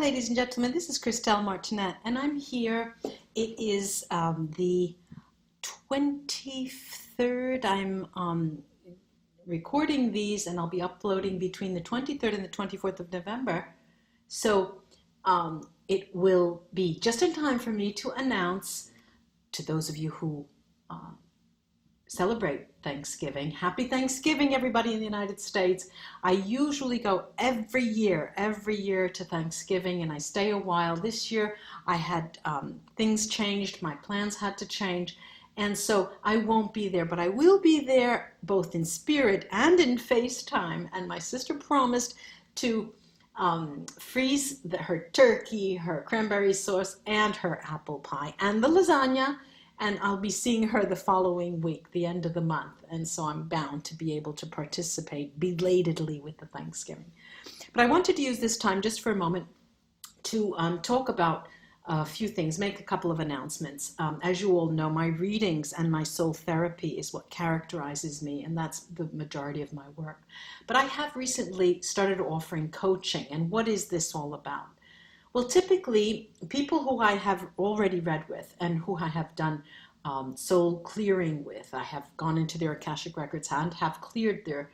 ladies and gentlemen. This is Christelle Martinette, and I'm here. It is the 23rd. I'm recording these, and I'll be uploading between the 23rd and the 24th of November. So it will be just in time for me to announce to those of you who celebrate Thanksgiving. Happy Thanksgiving, everybody in the United States. I usually go every year to Thanksgiving, and I stay a while. This year I had things changed, my plans had to change, and so I won't be there, but I will be there both in spirit and in FaceTime. And my sister promised to freeze her turkey, her cranberry sauce, and her apple pie, and the lasagna. And I'll be seeing her the following week, the end of the month. And so I'm bound to be able to participate belatedly with the Thanksgiving. But I wanted to use this time just for a moment to talk about a few things, make a couple of announcements. As you all know, my readings and my soul therapy is what characterizes me, and that's the majority of my work. But I have recently started offering coaching. And what is this all about? Well, typically, people who I have already read with and who I have done soul clearing with, I have gone into their Akashic records and have cleared their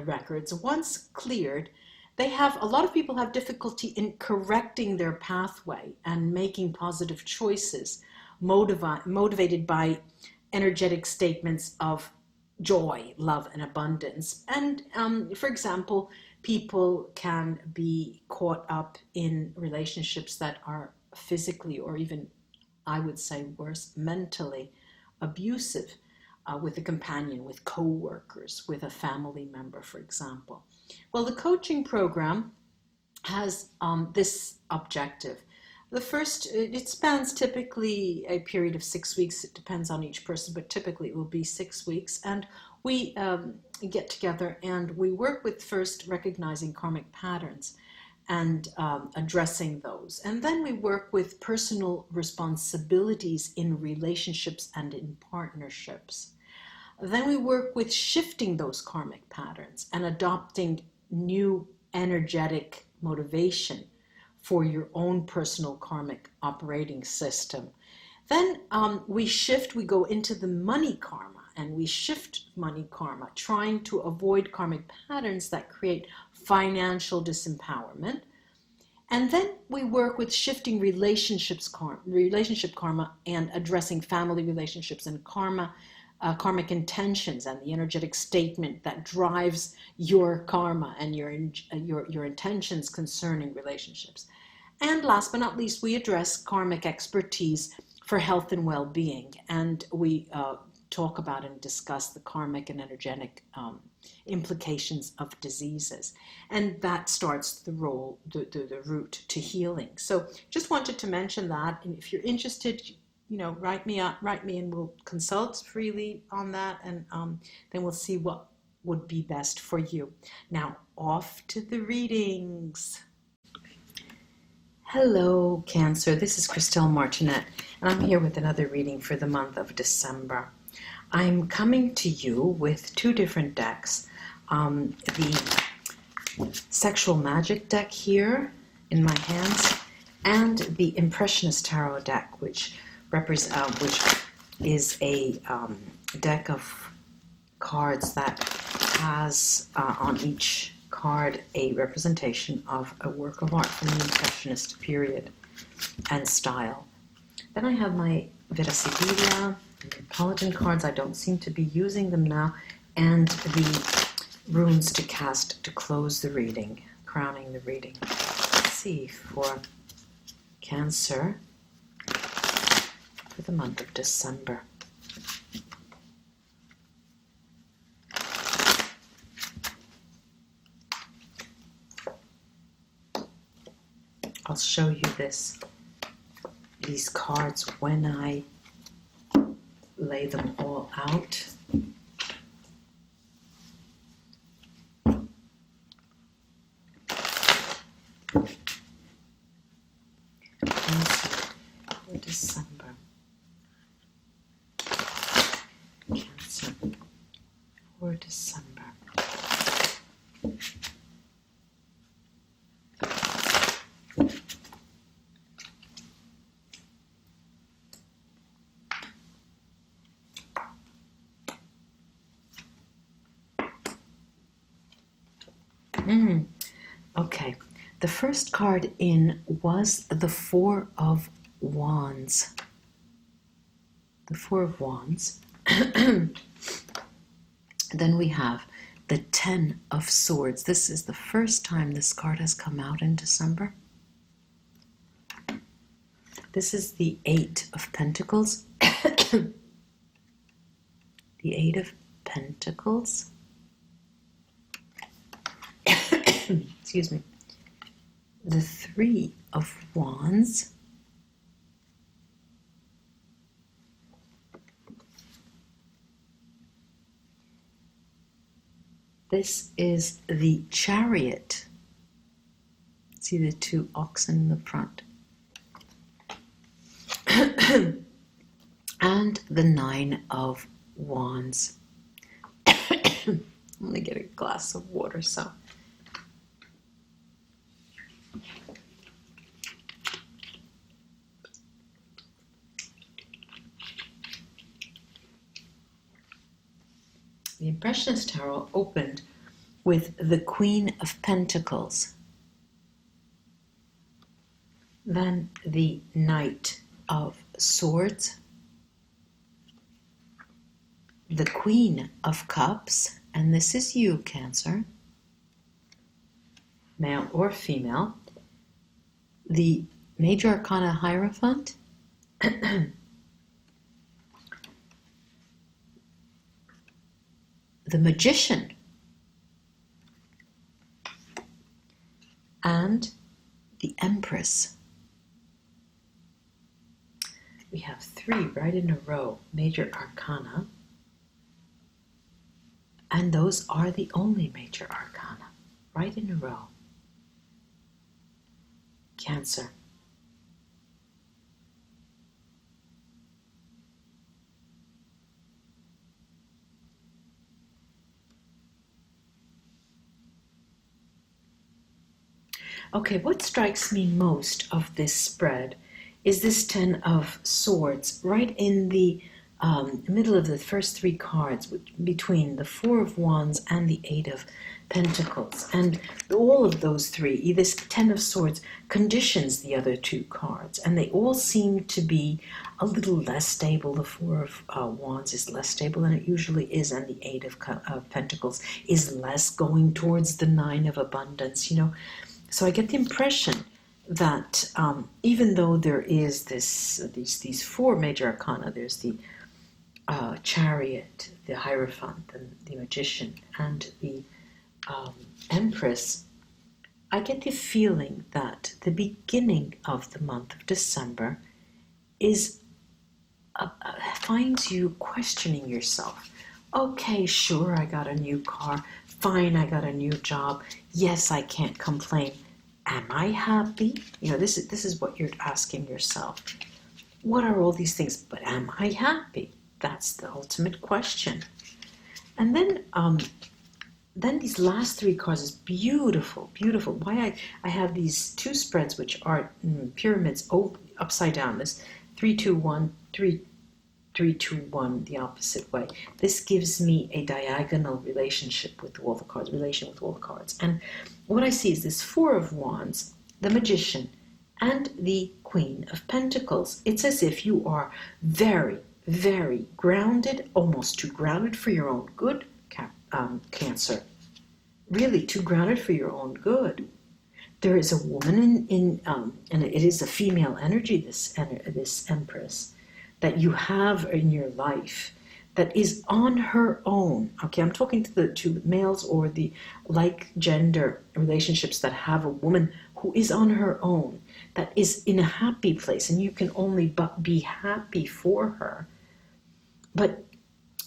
records. Once cleared, a lot of people have difficulty in correcting their pathway and making positive choices, motivated by energetic statements of joy, love, and abundance. And for example, people can be caught up in relationships that are physically, or even, I would say worse, mentally abusive, with a companion, with co-workers, with a family member, for example. Well, the coaching program has this objective. The first, it spans typically a period of 6 weeks. It depends on each person, but typically it will be 6 weeks. And we get together and we work with first recognizing karmic patterns and addressing those. And then we work with personal responsibilities in relationships and in partnerships. Then we work with shifting those karmic patterns and adopting new energetic motivation for your own personal karmic operating system. Then we go into the money karma, and we shift money karma, trying to avoid karmic patterns that create financial disempowerment. And then we work with shifting relationship karma and addressing family relationships and karmic intentions and the energetic statement that drives your karma and your intentions concerning relationships. And last but not least, we address karmic expertise for health and well-being, and we talk about and discuss the karmic and energetic implications of diseases. And that starts the route to healing. So just wanted to mention that, and if you're interested, write me and we'll consult freely on that, and then we'll see what would be best for you. Now, off to the readings. Hello, Cancer. This is Christelle Martinette, and I'm here with another reading for the month of December. I'm coming to you with two different decks. The Sexual Magic deck here in my hands, and the Impressionist Tarot deck, which is a deck of cards that has on each card a representation of a work of art from the Impressionist period and style. Then I have my Vita Neapolitan cards. I don't seem to be using them now, and the runes to cast to close the reading, crowning the reading. Let's see for Cancer for the month of December. I'll show you these cards when I lay them all out. For December. Cancer for December. Okay, the first card in was the Four of Wands. The Four of Wands. Then we have the Ten of Swords. This is the first time this card has come out in December. This is the Eight of Pentacles. The Eight of Pentacles. Excuse me. The Three of Wands. This is the Chariot. See the two oxen in the front. And the Nine of Wands. I'm going to get a glass of water, so. The Impressionist Tarot opened with the Queen of Pentacles, then the Knight of Swords, the Queen of Cups, and this is you, Cancer, male or female, the Major Arcana Hierophant, the Magician, and the Empress. We have three right in a row, Major Arcana, and those are the only Major Arcana, right in a row. Cancer. Okay, what strikes me most of this spread is this Ten of Swords, right in the middle of the first three cards, between the Four of Wands and the Eight of Pentacles. And all of those three, this Ten of Swords, conditions the other two cards, and they all seem to be a little less stable. The Four of Wands is less stable than it usually is, and the Eight of Pentacles is less, going towards the Nine of Abundance, you know. So I get the impression that even though there is these four Major Arcana, there's the Chariot, the Hierophant, the Magician, and the Empress, I get the feeling that the beginning of the month of December is finds you questioning yourself. Okay, sure, I got a new car. Fine, I got a new job. Yes, I can't complain. Am I happy? You know, this is what you're asking yourself. What are all these things? But am I happy? That's the ultimate question. And then these last three cards is beautiful, beautiful. Why I have these two spreads which are pyramids upside down. This 3, 2, 1, 3, 3, 2, 1, the opposite way. This gives me a diagonal relationship with all the cards, And what I see is this Four of Wands, the Magician, and the Queen of Pentacles. It's as if you are very, very grounded, almost too grounded for your own good, Cancer. Really too grounded for your own good. There is a woman and it is a female energy, this Empress, that you have in your life that is on her own. Okay, I'm talking to males or the like gender relationships that have a woman who is on her own, that is in a happy place, and you can only but be happy for her. But,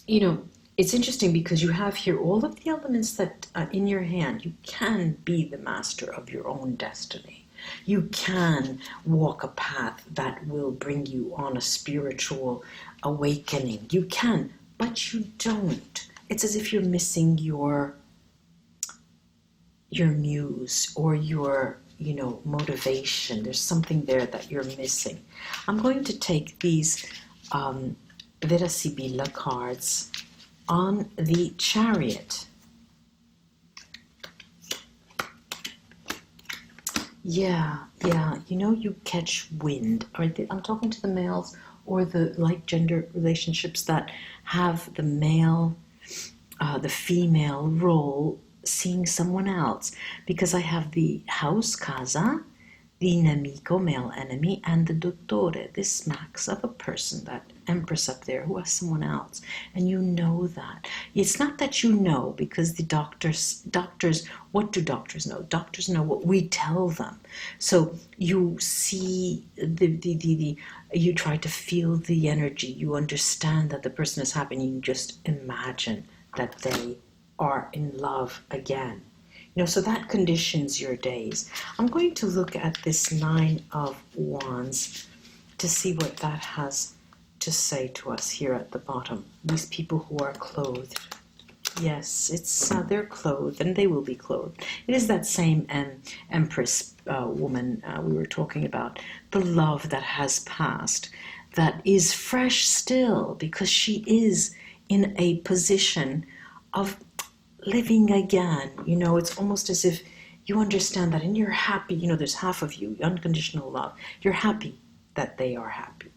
you know, it's interesting because you have here all of the elements that in your hand. You can be the master of your own destiny. You can walk a path that will bring you on a spiritual awakening. You can, but you don't. It's as if you're missing your muse or your, motivation. There's something there that you're missing. I'm going to take these Vera Sibilla cards on the Chariot. Yeah, yeah. You know, you catch wind. All right, I'm talking to the males or the like gender relationships that have the female role seeing someone else. Because I have the house casa, the nemico, male enemy, and the dottore. This smacks of a person, that empress up there, who has someone else. And you know that. It's not that you know, because the doctors, what do doctors know? Doctors know what we tell them. So you see you try to feel the energy. You understand that the person is happy, and you just imagine that they are in love again. So that conditions your days. I'm going to look at this Nine of Wands to see what that has to say to us here at the bottom. These people who are clothed. Yes, it's they're clothed, and they will be clothed. It is that same Empress woman we were talking about. The love that has passed, that is fresh still, because she is in a position of living again. It's almost as if you understand that, and you're happy. There's half of you, unconditional love. You're happy that they are happy.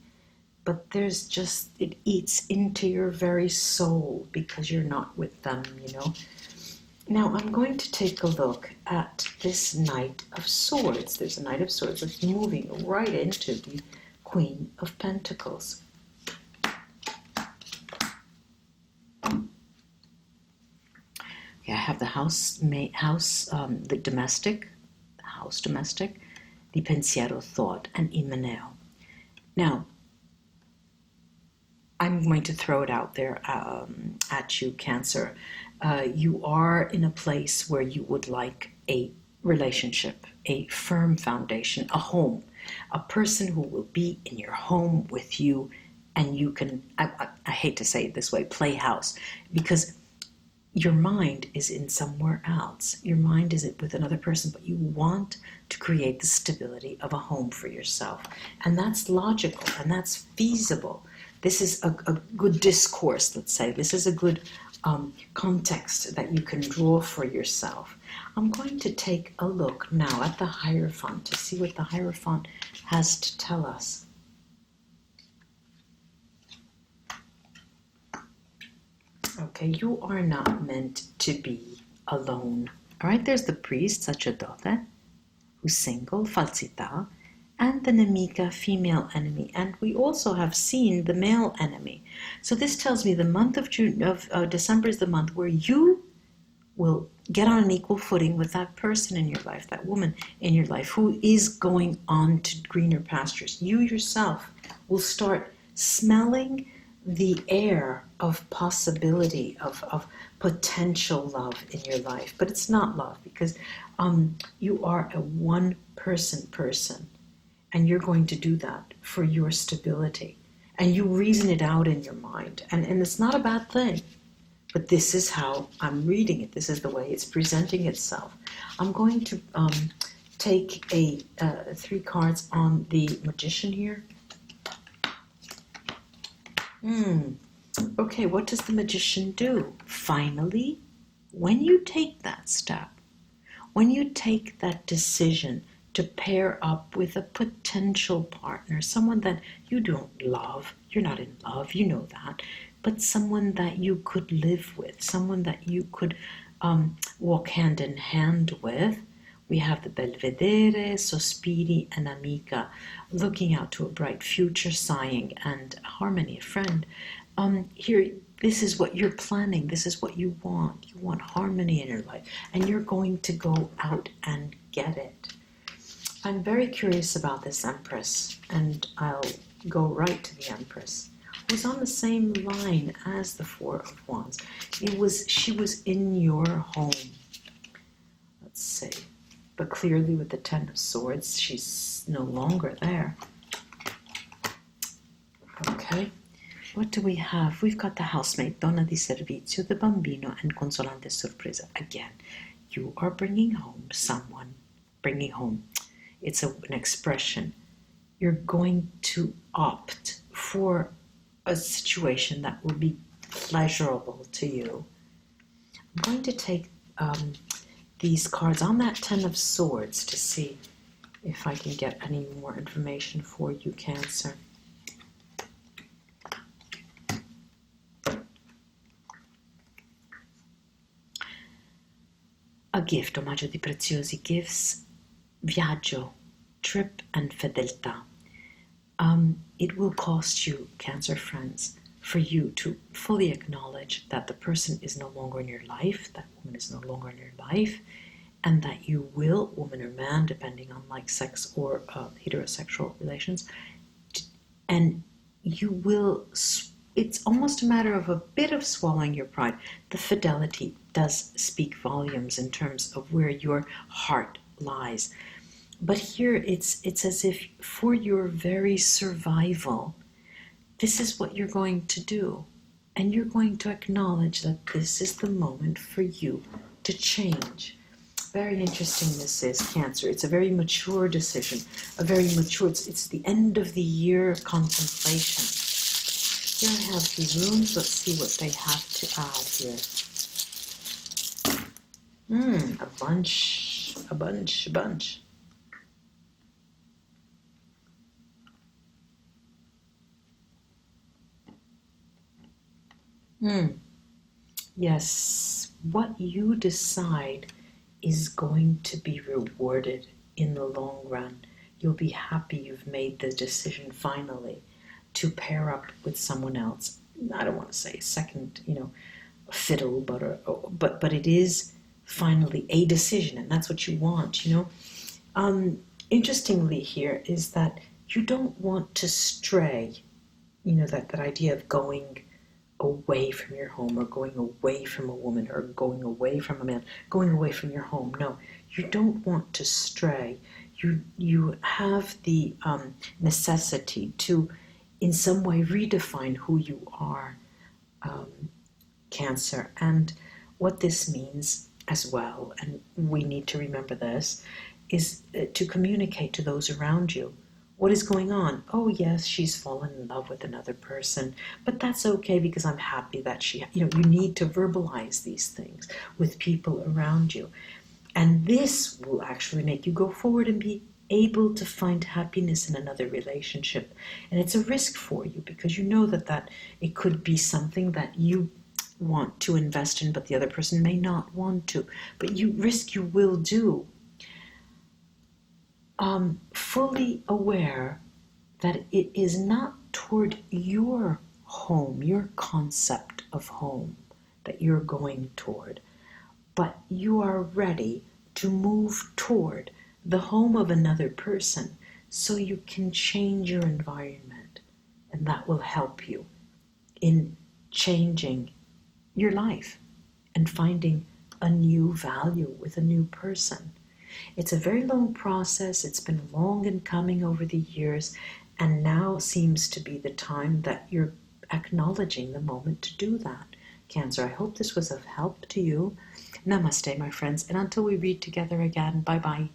But there's just, it eats into your very soul because you're not with them. Now I'm going to take a look at this Knight of Swords. There's a Knight of Swords that's moving right into the Queen of Pentacles. I have the the domestic, the pensiero, thought, and imeneo. Now, I'm going to throw it out there at you, Cancer. You are in a place where you would like a relationship, a firm foundation, a home, a person who will be in your home with you, and you can, I hate to say it this way, play house, because your mind is in somewhere else. Your mind is with another person, but you want to create the stability of a home for yourself. And that's logical, and that's feasible. This is a good discourse, let's say. This is a good context that you can draw for yourself. I'm going to take a look now at the Hierophant to see what the Hierophant has to tell us. Okay, you are not meant to be alone. All right, there's the priest, sacerdote, who's single, falsità, and the nemica, female enemy. And we also have seen the male enemy. So this tells me the month of December is the month where you will get on an equal footing with that person in your life, that woman in your life who is going on to greener pastures. You yourself will start smelling the air of possibility, of potential love in your life. But it's not love, because you are a one-person person, and you're going to do that for your stability. And you reason it out in your mind. And it's not a bad thing. But this is how I'm reading it. This is the way it's presenting itself. I'm going to take 3 cards on the Magician here. Okay, what does the Magician do? Finally, when you take that step, when you take that decision to pair up with a potential partner, someone that you don't love, you're not in love, you know that, but someone that you could live with, someone that you could walk hand in hand with. We have the Belvedere, Sospiri, and Amica, looking out to a bright future, sighing, and Harmony, a friend. Here, this is what you're planning. This is what you want. You want harmony in your life, and you're going to go out and get it. I'm very curious about this Empress, and I'll go right to the Empress, who's on the same line as the Four of Wands. She was in your home. Let's see. But clearly with the Ten of Swords, she's no longer there. Okay. What do we have? We've got the housemate, donna di servizio, the bambino, and consolante sorpresa. Again, you are bringing home someone. Bringing home. It's an expression. You're going to opt for a situation that will be pleasurable to you. I'm going to take these cards on that Ten of Swords to see if I can get any more information for you, Cancer. A gift, omaggio di preziosi gifts, viaggio, trip and fedeltà. It will cost you, Cancer friends, for you to fully acknowledge that the person is no longer in your life, that woman is no longer in your life, and that you will, woman or man, depending on like sex or heterosexual relations, and you will, it's almost a matter of a bit of swallowing your pride. The fidelity does speak volumes in terms of where your heart lies. But here it's as if for your very survival, this is what you're going to do. And you're going to acknowledge that this is the moment for you to change. Very interesting this is, Cancer. It's a very mature decision, a very mature, it's the end of the year contemplation. Here I have the runes. Let's see what they have to add here. A bunch. Yes, what you decide is going to be rewarded in the long run. You'll be happy you've made the decision finally to pair up with someone else. I don't want to say second, fiddle, but it is finally a decision, and that's what you want, Interestingly here is that you don't want to stray, that idea of going away from your home, or going away from a woman, or going away from a man, going away from your home. No, you don't want to stray. You have the necessity to, in some way, redefine who you are, Cancer. And what this means as well, and we need to remember this, is to communicate to those around you. What is going on? Oh, yes, she's fallen in love with another person, but that's okay because I'm happy that she, you need to verbalize these things with people around you. And this will actually make you go forward and be able to find happiness in another relationship. And it's a risk for you because you know that it could be something that you want to invest in, but the other person may not want to. But you will do. Fully aware that it is not toward your home, your concept of home that you're going toward, but you are ready to move toward the home of another person so you can change your environment, and that will help you in changing your life and finding a new value with a new person. It's a very long process. It's been long in coming over the years, and now seems to be the time that you're acknowledging the moment to do that. Cancer, I hope this was of help to you. Namaste, my friends, and until we read together again, bye-bye.